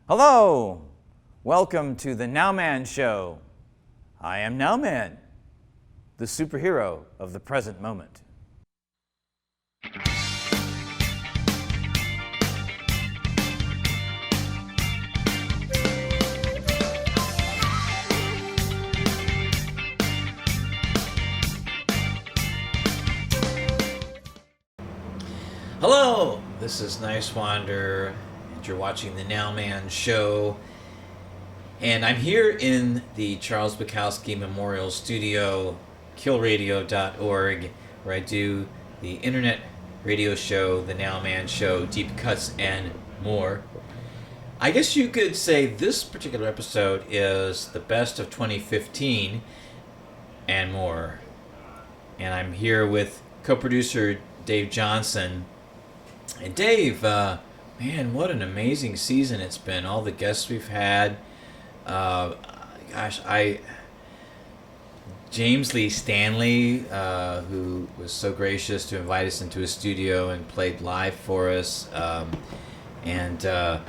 Hello! Welcome to the Nowman Show. I am Nowman, the superhero of the present moment. Hello! This is Nice Wander. You're watching the Nowman Show, and I'm here in the Charles Bukowski Memorial Studio, killradio.org, where I do the internet radio show, the Nowman Show, Deep Cuts, and more. I guess you could say this particular episode is the best of 2015 and more. And I'm here with co-producer Dave Johnson. And Dave, man, what an amazing season it's been. All the guests we've had. James Lee Stanley, who was so gracious to invite us into his studio and played live for us. And the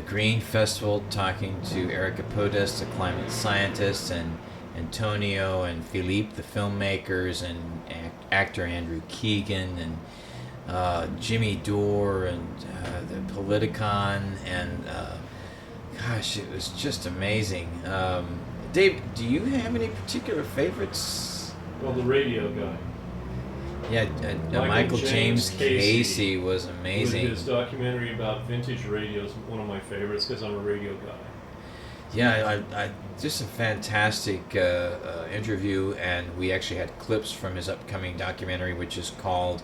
Green Festival, talking to Erica Podest, a climate scientist, and Antonio and Philippe, the filmmakers, and actor Andrew Keegan, and Jimmy Dore, and the Politicon, and gosh, it was just amazing. Dave, do you have any particular favorites? Well, the radio guy. Yeah, Michael James Casey was amazing. His documentary about vintage radio is one of my favorites because I'm a radio guy. Yeah, I just a fantastic interview, and we actually had clips from his upcoming documentary, which is called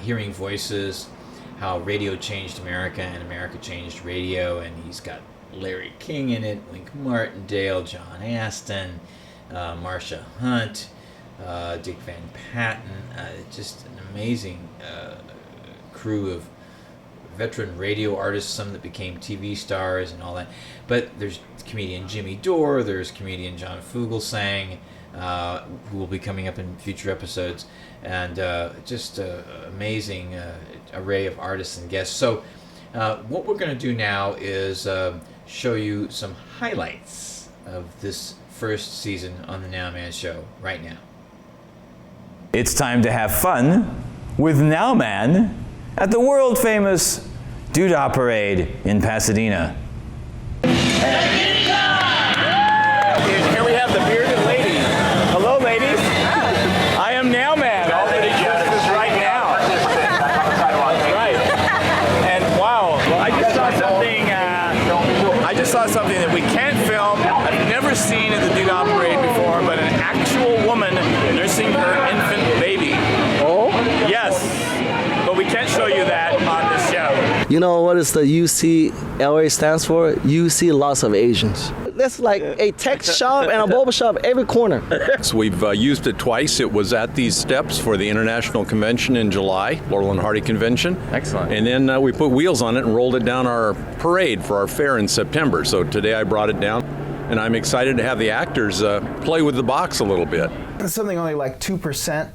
Hearing Voices, How Radio Changed America and America Changed Radio, and he's got Larry King in it, Wink Martindale, John Aston, Marcia Hunt, Dick Van Patten, just an amazing crew of veteran radio artists, some that became TV stars and all that. But there's comedian Jimmy Dore, there's comedian John Fugelsang, who will be coming up in future episodes, and just an amazing array of artists and guests. So what we're going to do now is show you some highlights of this first season on the Nowman Show right now. It's time to have fun with Nowman at the world-famous Doodah Parade in Pasadena. Here we have the bearded lady. Hello, ladies. I am Nowman. All the existence right now. Right. And wow, well, I just saw something that we can't film. I've never seen at the Doodah Parade before, but an actual woman nursing her infant baby. Oh? Yes. But we can't show you that on this show. You know what is the UCLA stands for? You see lots of Asians. That's like a tech shop and a boba shop every corner. So we've used it twice. It was at these steps for the International Convention in July, Laurel and Hardy Convention. Excellent. And then we put wheels on it and rolled it down our parade for our fair in September. So today I brought it down, and I'm excited to have the actors play with the box a little bit. Something only like 2%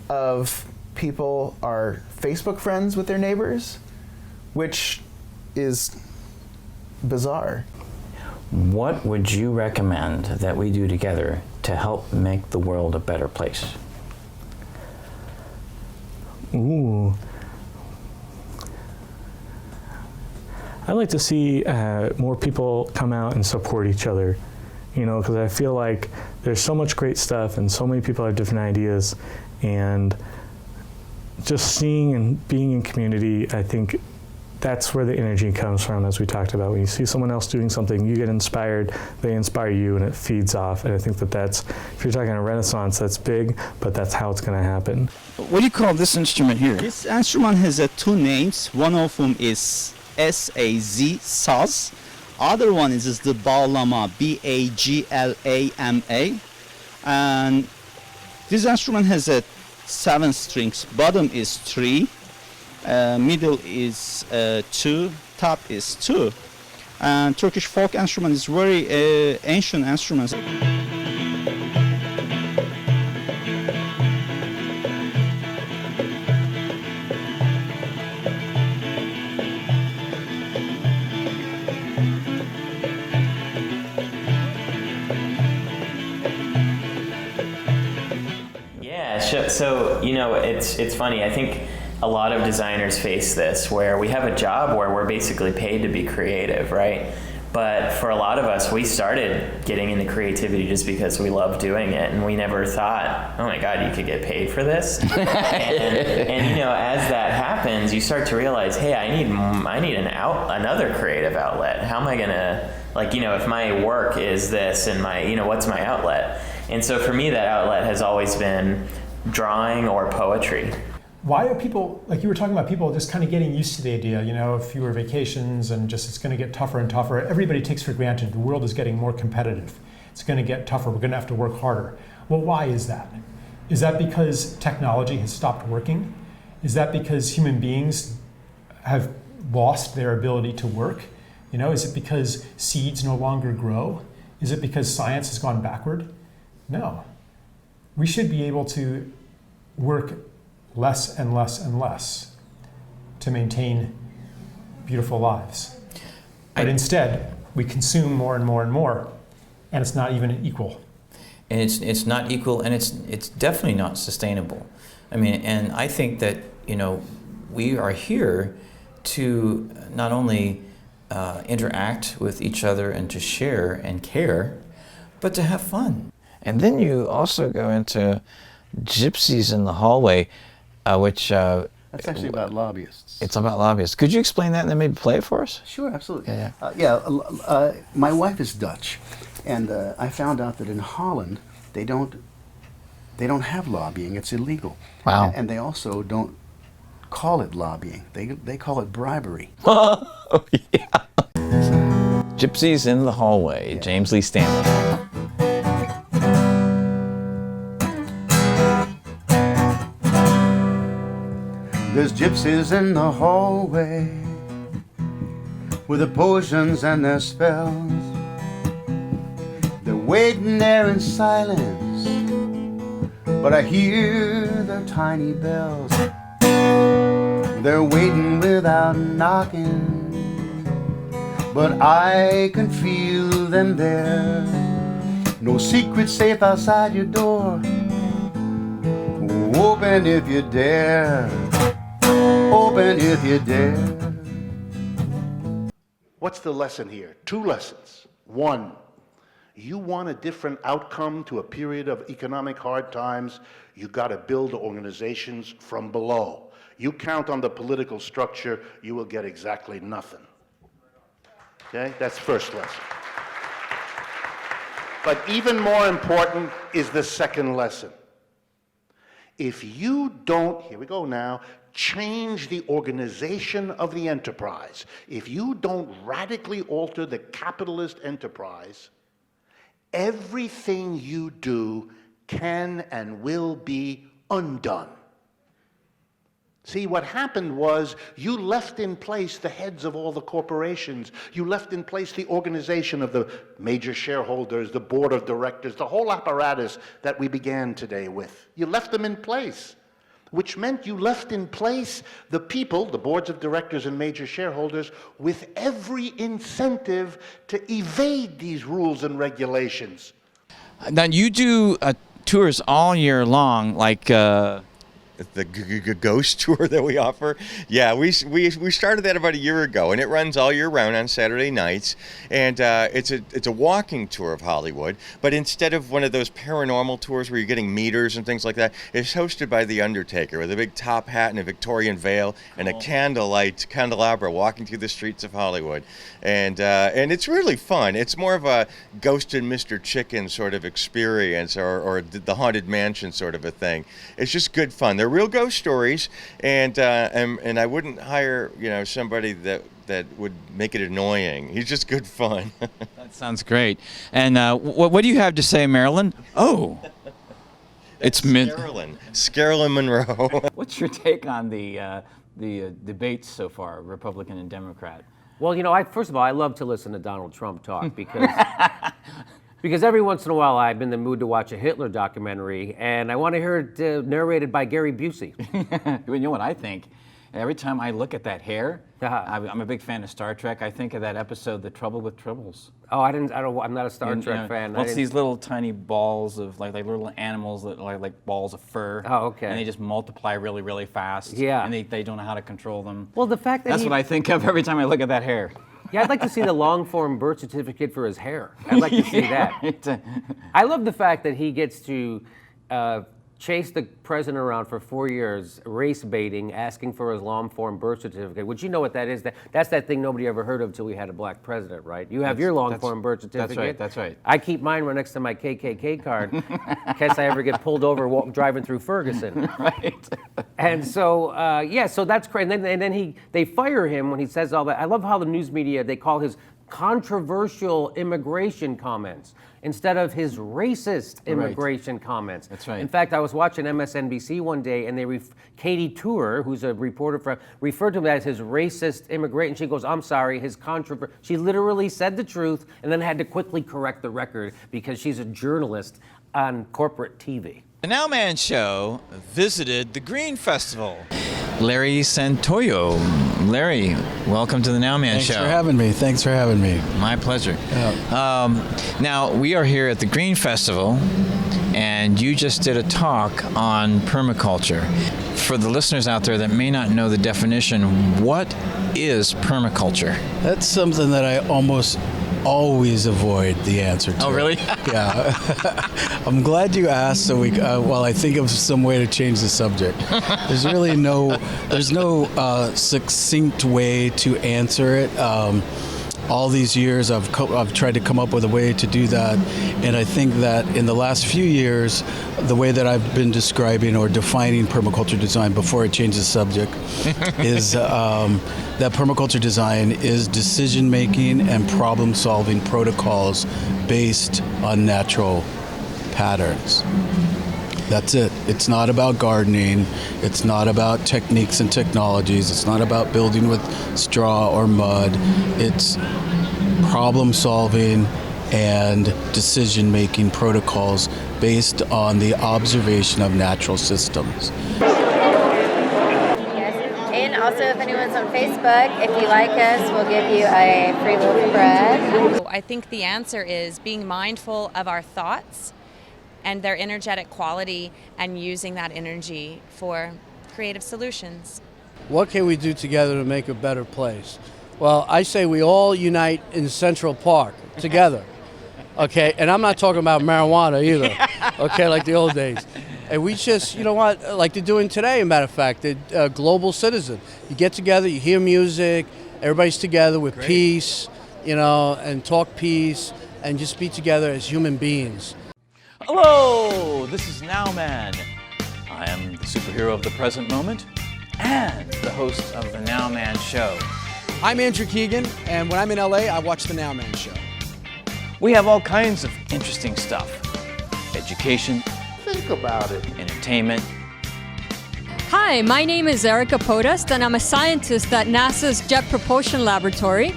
of people are Facebook friends with their neighbors, which is bizarre. What would you recommend that we do together to help make the world a better place? Ooh. I'd like to see more people come out and support each other, you know, because I feel like there's so much great stuff and so many people have different ideas, and just seeing and being in community, I think that's where the energy comes from, as we talked about. When you see someone else doing something, you get inspired, they inspire you, and it feeds off. And I think that's, if you're talking a renaissance, that's big, but that's how it's going to happen. What do you call this instrument here? This instrument has two names. One of them is S-A-Z, saz. Other one is the bağlama, B-A-G-L-A-M-A. And this instrument has 7 strings. Bottom is 3. Middle is 2, top is 2. And Turkish folk instrument is very ancient instrument. So, it's funny. I think a lot of designers face this, where we have a job where we're basically paid to be creative, right? But for a lot of us, we started getting into creativity just because we love doing it, and we never thought, oh my God, you could get paid for this. and as that happens, you start to realize, hey, I need another creative outlet. How am I gonna, if my work is this and what's my outlet? And so for me, that outlet has always been drawing or poetry. Why are people, like you were talking about, people just kind of getting used to the idea, fewer vacations and just it's going to get tougher and tougher. Everybody takes for granted the world is getting more competitive. It's going to get tougher. We're going to have to work harder. Well, why is that? Is that because technology has stopped working? Is that because human beings have lost their ability to work? Is it because seeds no longer grow? Is it because science has gone backward? No. We should be able to work less and less and less to maintain beautiful lives. But instead, we consume more and more and more, and it's not even equal. And it's not equal, and it's definitely not sustainable. I mean, and I think that, we are here to not only interact with each other and to share and care, but to have fun. And then you also go into Gypsies in the Hallway, which... That's actually about lobbyists. It's about lobbyists. Could you explain that and then maybe play it for us? Sure, absolutely. Yeah. My wife is Dutch, and I found out that in Holland they don't have lobbying. It's illegal. Wow. And they also don't call it lobbying. They call it bribery. Oh, yeah. Gypsies in the Hallway, yeah. James Lee Stanley. There's gypsies in the hallway with their potions and their spells. They're waiting there in silence, but I hear their tiny bells. They're waiting without knocking, but I can feel them there. No secret safe outside your door. Open if you dare. Open if you dare. What's the lesson here? Two lessons. One, you want a different outcome to a period of economic hard times, you got to build organizations from below. You count on the political structure, you will get exactly nothing. Okay? That's first lesson. But even more important is the second lesson. If you don't, here we go now, change the organization of the enterprise, if you don't radically alter the capitalist enterprise, everything you do can and will be undone. See, what happened was you left in place the heads of all the corporations. You left in place the organization of the major shareholders, the board of directors, the whole apparatus that we began today with. You left them in place, which meant you left in place the people, the boards of directors and major shareholders, with every incentive to evade these rules and regulations. Now, you do tours all year long, like... the ghost tour that we offer. Yeah, we started that about a year ago, and it runs all year round on Saturday nights. And it's a walking tour of Hollywood, but instead of one of those paranormal tours where you're getting meters and things like that, it's hosted by The Undertaker with a big top hat and a Victorian veil and a candelabra walking through the streets of Hollywood. And it's really fun. It's more of a Ghost and Mr. Chicken sort of experience, or the Haunted Mansion sort of a thing. It's just good fun. They're real ghost stories, and I wouldn't hire somebody that would make it annoying. He's just good fun. That sounds great. And what do you have to say, Marilyn? Oh, it's Scarolyn Monroe. What's your take on the debates so far, Republican and Democrat? Well, first of all, I love to listen to Donald Trump talk because every once in a while I'm in the mood to watch a Hitler documentary, and I want to hear it narrated by Gary Busey. You know what I think? Every time I look at that hair, I'm a big fan of Star Trek. I think of that episode, The Trouble with Tribbles. Oh, I'm not a Star Trek fan. Well, it's these little tiny balls of like little animals that are like balls of fur. Oh, okay. And they just multiply really, really fast. Yeah. And they don't know how to control them. Well, the fact that that's what I think of every time I look at that hair. Yeah, I'd like to see the long-form birth certificate for his hair. I'd like to see that. I love the fact that he gets to chase the president around for 4 years, race baiting, asking for his long-form birth certificate, which you know what that is. That's that thing nobody ever heard of until we had a black president, right? You have your long-form birth certificate. That's right. I keep mine right next to my KKK card in case I ever get pulled over driving through Ferguson. Right. And so, so that's crazy. And then they fire him when he says all that. I love how the news media, they call his controversial immigration comments instead of his racist immigration comments. That's right. In fact, I was watching MSNBC one day, and Katie Tour, who's a reporter referred to him as his racist immigrant, and she goes, "I'm sorry, his she literally said the truth, and then had to quickly correct the record because she's a journalist on corporate TV." The Nowman Show visited the Green Festival. Larry Santoyo. Larry, welcome to the Nowman Show. Thanks for having me. My pleasure. Now, we are here at the Green Festival, and you just did a talk on permaculture. For the listeners out there that may not know the definition, what is permaculture? That's something that I almost always avoid the answer to. Oh, really? Yeah. I'm glad you asked, so while I think of some way to change the subject. There's really no succinct way to answer it. All these years I've tried to come up with a way to do that, and I think that in the last few years, the way that I've been describing or defining permaculture design before I change the subject is that permaculture design is decision-making and problem-solving protocols based on natural patterns. That's it. It's not about gardening. It's not about techniques and technologies. It's not about building with straw or mud. It's problem solving and decision making protocols based on the observation of natural systems. And also, if anyone's on Facebook, if you like us, we'll give you a free loaf of bread. I think the answer is being mindful of our thoughts and their energetic quality, and using that energy for creative solutions. What can we do together to make a better place? Well, I say we all unite in Central Park together, okay? And I'm not talking about marijuana either, okay, like the old days. And we just, you know what, like they're doing today, matter of fact, they're global citizen. You get together, you hear music, everybody's together with peace, you know, and talk peace, and just be together as human beings. Hello, this is Nowman. I am the superhero of the present moment and the host of the Nowman Show. I'm Andrew Keegan, and when I'm in LA, I watch the Nowman Show. We have all kinds of interesting stuff. Education. Think about it. Entertainment. Hi, my name is Erica Podest, and I'm a scientist at NASA's Jet Propulsion Laboratory.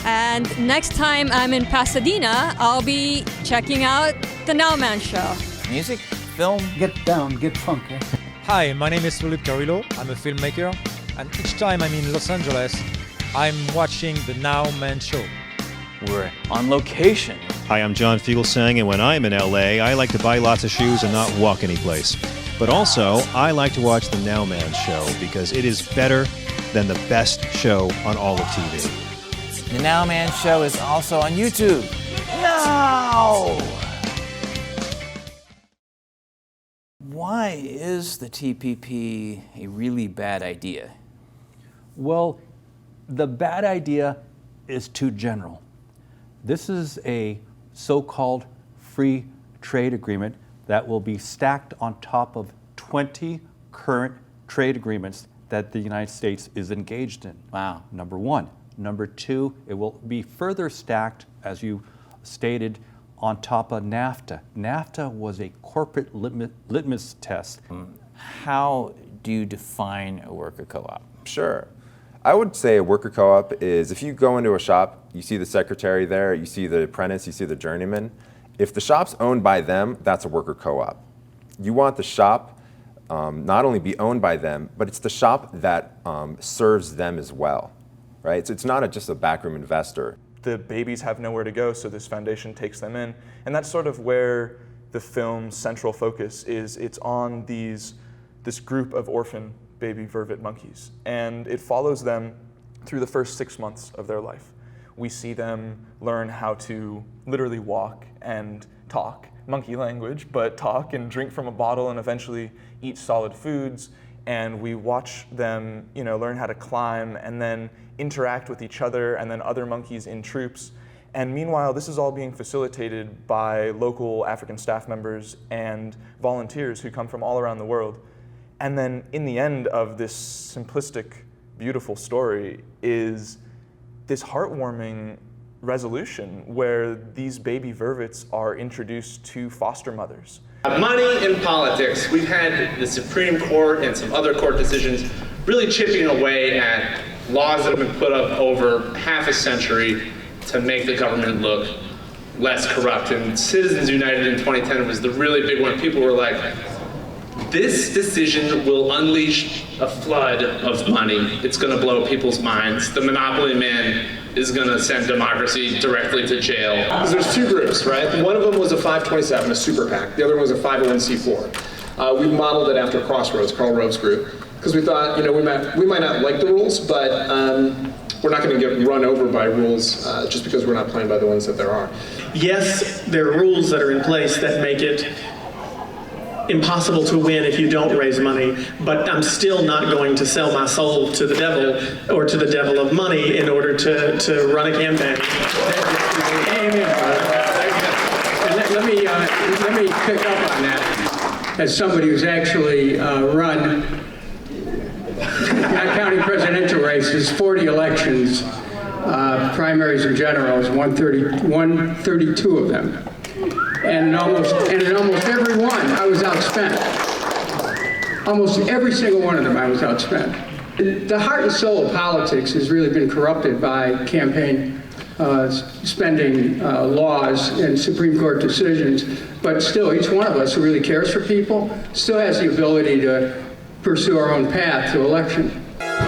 And next time I'm in Pasadena, I'll be checking out the Nowman Show. Music, film. Get down, get funky. Hi, my name is Philip Carrillo. I'm a filmmaker, and each time I'm in Los Angeles, I'm watching the Nowman Show. We're on location. Hi, I'm John Fugelsang, and when I'm in LA, I like to buy lots of shoes and not walk anyplace. But also, I like to watch the Nowman Show because it is better than the best show on all of TV. The Nowman Show is also on YouTube. Now! Why is the TPP a really bad idea? Well, the bad idea is too general. This is a so-called free trade agreement that will be stacked on top of 20 current trade agreements that the United States is engaged in. Wow. Number one. Number two, it will be further stacked, as you stated, on top of NAFTA. NAFTA was a corporate litmus test. How do you define a worker co-op? Sure. I would say a worker co-op is if you go into a shop, you see the secretary there, you see the apprentice, you see the journeyman. If the shop's owned by them, that's a worker co-op. You want the shop not only be owned by them, but it's the shop that serves them as well, right? So it's not just a backroom investor. The babies have nowhere to go, so this foundation takes them in. And that's sort of where the film's central focus is. It's on this group of orphan baby vervet monkeys. And it follows them through the first 6 months of their life. We see them learn how to literally walk and talk, monkey language, but talk and drink from a bottle and eventually eat solid foods. And we watch them, learn how to climb and then interact with each other and then other monkeys in troops. And meanwhile, this is all being facilitated by local African staff members and volunteers who come from all around the world. And then in the end of this simplistic, beautiful story is this heartwarming resolution where these baby vervets are introduced to foster mothers. Money in politics. We've had the Supreme Court and some other court decisions really chipping away at laws that have been put up over half a century to make the government look less corrupt. And Citizens United in 2010 was the really big one. People were like, this decision will unleash a flood of money. It's going to blow people's minds. The monopoly man is going to send democracy directly to jail. There's two groups, right? One of them was a 527, a super PAC. The other one was a 501c4. We modeled it after Crossroads, Karl Rove's group, because we thought, we might not like the rules, but we're not going to get run over by rules just because we're not playing by the ones that there are. Yes, there are rules that are in place that make it impossible to win if you don't raise money, but I'm still not going to sell my soul to the devil or to the devil of money in order to run a campaign. Let me pick up on that. As somebody who's actually run county presidential races, 40 elections, primaries and generals, 132 of them. And in almost every one, I was outspent. Almost every single one of them, I was outspent. The heart and soul of politics has really been corrupted by campaign spending laws and Supreme Court decisions. But still, each one of us who really cares for people still has the ability to pursue our own path to election.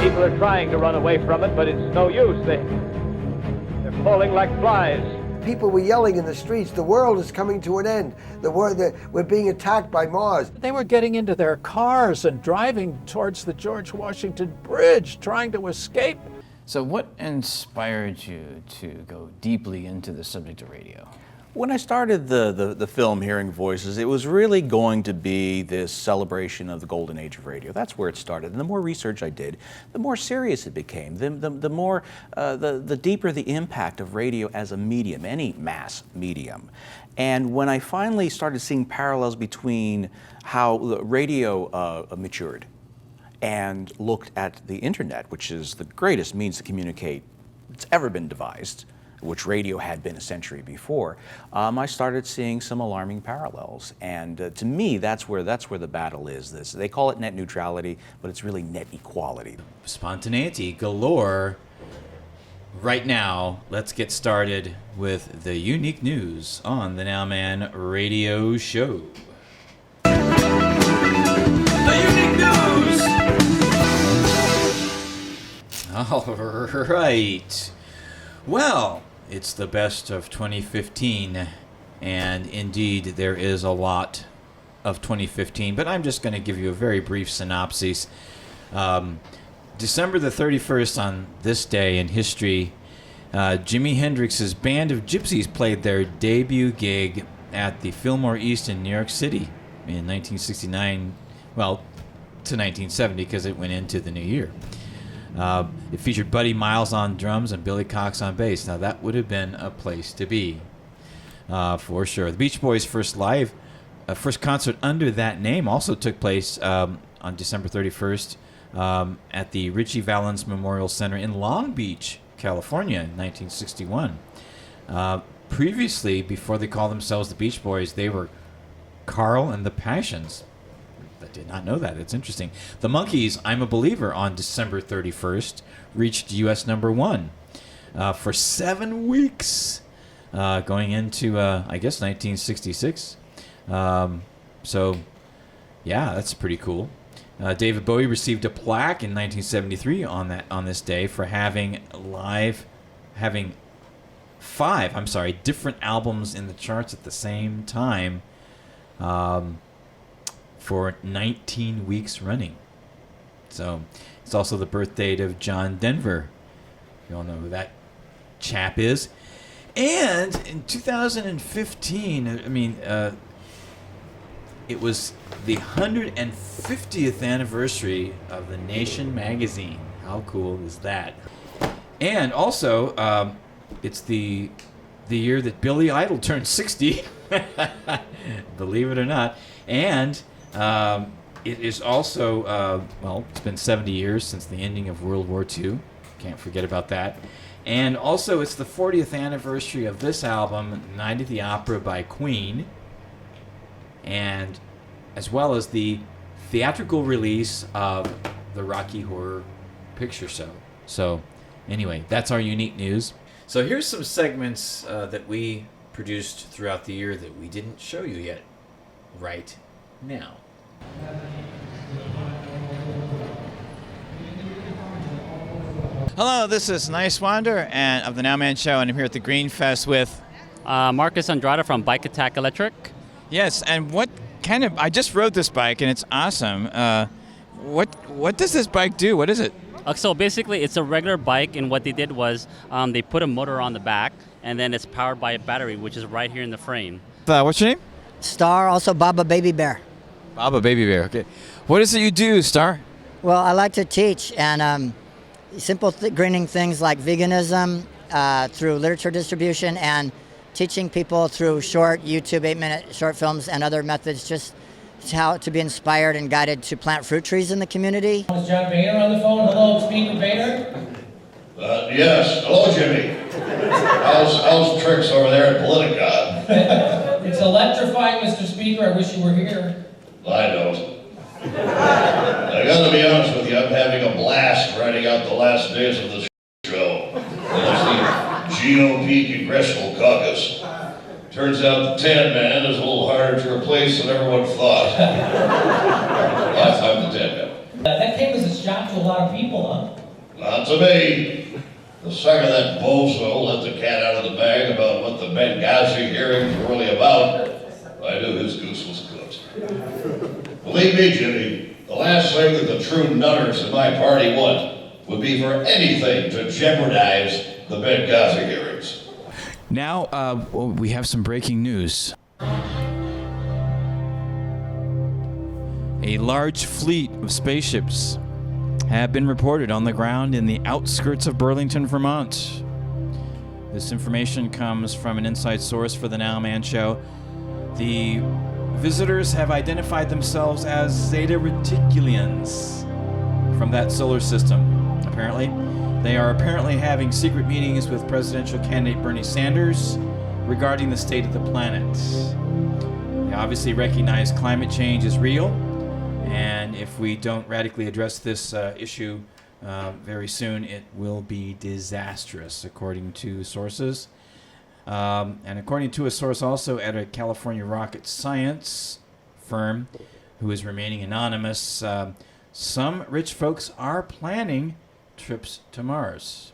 People are trying to run away from it, but it's no use. They're falling like flies. People were yelling in the streets, the world is coming to an end. We're being attacked by Mars. They were getting into their cars and driving towards the George Washington Bridge, trying to escape. So what inspired you to go deeply into the subject of radio? When I started the film Hearing Voices, it was really going to be this celebration of the golden age of radio. That's where it started. And the more research I did, the more serious it became. The more, the deeper the impact of radio as a medium, any mass medium. And when I finally started seeing parallels between how the radio matured and looked at the internet, which is the greatest means to communicate that's ever been devised, which radio had been a century before, I started seeing some alarming parallels. And to me, that's where the battle is. They call it net neutrality, but it's really net equality. Spontaneity galore. Right now, let's get started with the unique news on the Nowman Radio Show. The unique news! All right. Well, it's the best of 2015, and indeed there is a lot of 2015, but I'm just going to give you a very brief synopsis. December the 31st, on this day in history, Jimi Hendrix's Band of Gypsies played their debut gig at the Fillmore East in New York City in 1969, well, to 1970 because it went into the new year. It featured Buddy Miles on drums and Billy Cox on bass. Now that would have been a place to be, for sure. The Beach Boys' first concert under that name also took place on December 31st at the Ritchie Valens Memorial Center in Long Beach, California, in 1961. Previously, before they called themselves the Beach Boys, they were Carl and the Passions. I did not know that. It's interesting. The Monkees' I'm a Believer on December 31st reached U.S. number 1 for 7 weeks going into, I guess, 1966. So, Yeah, that's pretty cool. David Bowie received a plaque in 1973 on this day for having five different albums in the charts at the same time for 19 weeks running. So it's also the birth date of John Denver. You all know who that chap is. And in 2015, it was the 150th anniversary of The Nation magazine. How cool is that? And also, it's the year that Billy Idol turned 60, believe it or not. And it is also, it's been 70 years since the ending of World War II. Can't forget about that. And also, it's the 40th anniversary of this album, Night at the Opera by Queen, and as well as the theatrical release of the Rocky Horror Picture Show. So, anyway, that's our unique news. So here's some segments that we produced throughout the year that we didn't show you yet right now. Hello, this is Nice Wander and of the Nowman Show, and I'm here at the Green Fest with Marcus Andrada from Bike Attack Electric. Yes, and what kind of? I just rode this bike and it's awesome. What does this bike do? What is it? So basically, it's a regular bike, and what they did was they put a motor on the back, and then it's powered by a battery, which is right here in the frame. What's your name? Star, also Baba Baby Bear. Baba Baby Bear. Okay. What is it you do, Star? Well, I like to teach and simple grinning things like veganism through literature distribution and teaching people through short YouTube 8-minute short films and other methods just how to be inspired and guided to plant fruit trees in the community. Is John Boehner on the phone? Hello, Speaker Boehner? Yes. Hello, Jimmy. How's Tricks over there at Politicon? It's electrifying, Mr. Speaker. I wish you were here. I don't. I gotta be honest with you, I'm having a blast writing out the last days of the show. That's the GOP Congressional Caucus. Turns out the Tan Man is a little harder to replace than everyone thought. I'm the Tan Man. That came as a shock to a lot of people, huh? Not to me. The second that bozo let the cat out of the bag about what the Benghazi hearings were really about, I knew his goose was cooked. Believe me, Jimmy, the last thing that the true nutters in my party want would be for anything to jeopardize the Benghazi hearings. Now, we have some breaking news. A large fleet of spaceships have been reported on the ground in the outskirts of Burlington, Vermont. This information comes from an inside source for the Nowman Show. The visitors have identified themselves as Zeta Reticulians from that solar system, apparently. They are apparently having secret meetings with presidential candidate Bernie Sanders regarding the state of the planet. They obviously recognize climate change is real, and if we don't radically address this issue very soon, it will be disastrous, according to sources. And according to a source also at a California rocket science firm who is remaining anonymous, some rich folks are planning trips to Mars.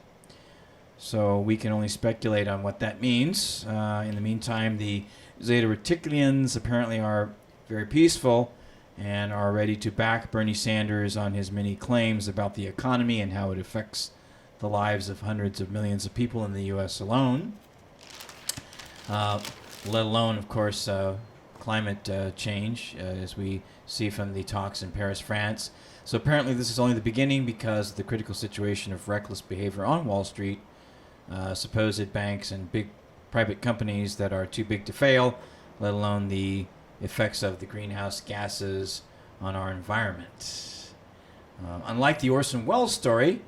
So we can only speculate on what that means. In the meantime, the Zeta Reticulians apparently are very peaceful and are ready to back Bernie Sanders on his many claims about the economy and how it affects the lives of hundreds of millions of people in the U.S. alone. Let alone, of course, climate change, as we see from the talks in Paris, France. So apparently this is only the beginning because of the critical situation of reckless behavior on Wall Street, supposed banks and big private companies that are too big to fail, let alone the effects of the greenhouse gases on our environment. Unlike the Orson Welles story,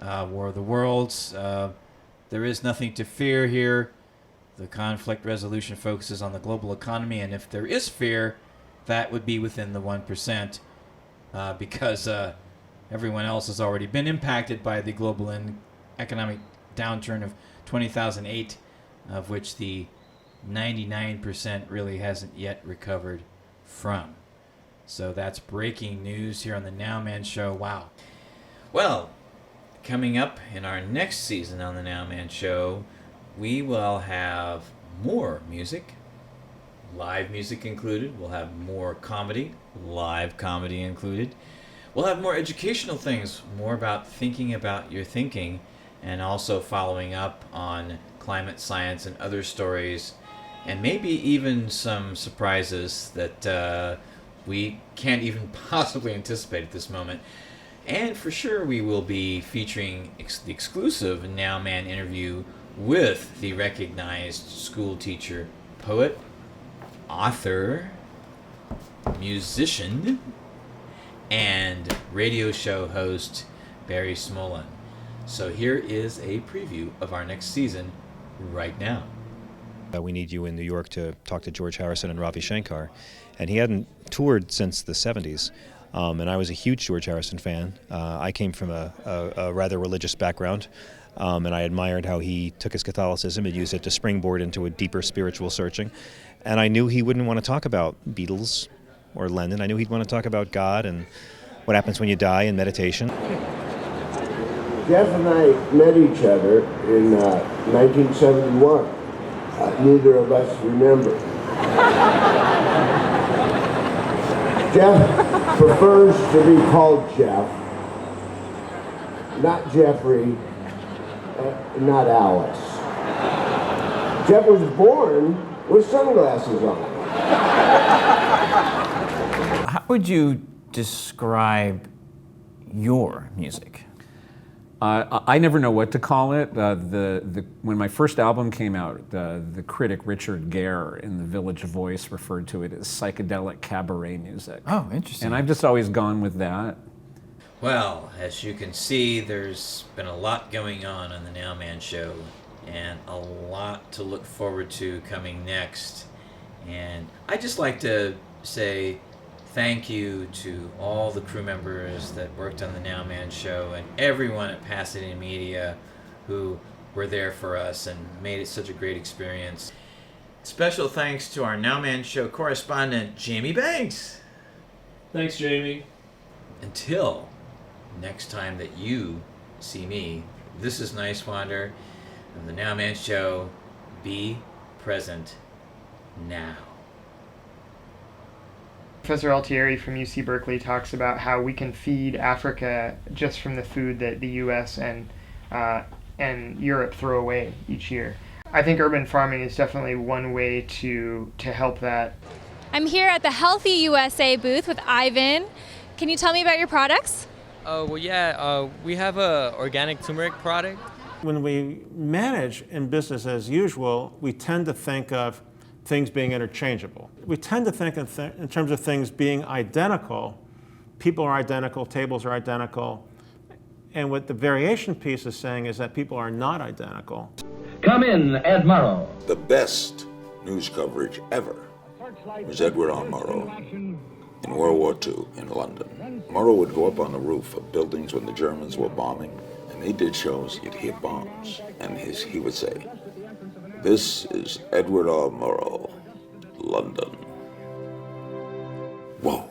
War of the Worlds, there is nothing to fear here. The conflict resolution focuses on the global economy, and if there is fear, that would be within the 1%, because everyone else has already been impacted by the global economic downturn of 2008, of which the 99% really hasn't yet recovered from. So that's breaking news here on the Nowman Show. Wow. Well, coming up in our next season on the Nowman Show, we will have more music, live music included. We'll have more comedy, live comedy included. We'll have more educational things, more about thinking about your thinking, and also following up on climate science and other stories, and maybe even some surprises that we can't even possibly anticipate at this moment. And for sure, we will be featuring the exclusive Nowman interview with the recognized school teacher, poet, author, musician, and radio show host Barry Smolin. So here is a preview of our next season right now. We need you in New York to talk to George Harrison and Ravi Shankar. And he hadn't toured since the 70s. And I was a huge George Harrison fan. I came from a rather religious background. And I admired how he took his Catholicism and used it to springboard into a deeper spiritual searching. And I knew he wouldn't want to talk about Beatles or Lennon. I knew he'd want to talk about God and what happens when you die and meditation. Jeff and I met each other in 1971. Neither of us remember. Jeff prefers to be called Jeff, not Jeffrey, not Alice. Jeff was born with sunglasses on. How would you describe your music? I never know what to call it. When my first album came out, the critic Richard Gere in the Village Voice referred to it as psychedelic cabaret music. Oh, interesting. And I've just always gone with that. Well, as you can see, there's been a lot going on the Nowman Show, and a lot to look forward to coming next. And I'd just like to say thank you to all the crew members that worked on the Nowman Show and everyone at Pasadena Media who were there for us and made it such a great experience. Special thanks to our Nowman Show correspondent, Jamie Banks. Thanks, Jamie. Until next time that you see me, this is Nice Wander of the Nowman Show. Be present now. Professor Altieri from UC Berkeley talks about how we can feed Africa just from the food that the U.S. and Europe throw away each year. I think urban farming is definitely one way to help that. I'm here at the Healthy USA booth with Ivan. Can you tell me about your products? We have a organic turmeric product. When we manage in business as usual, we tend to think of things being interchangeable. We tend to think in terms of things being identical. People are identical, tables are identical. And what the variation piece is saying is that people are not identical. Come in, Ed Murrow. The best news coverage ever was Edward R. Murrow in World War II in London. Murrow would go up on the roof of buildings when the Germans were bombing, and he did shows, you'd hear bombs, and he would say, "This is Edward R. Murrow, London." Whoa.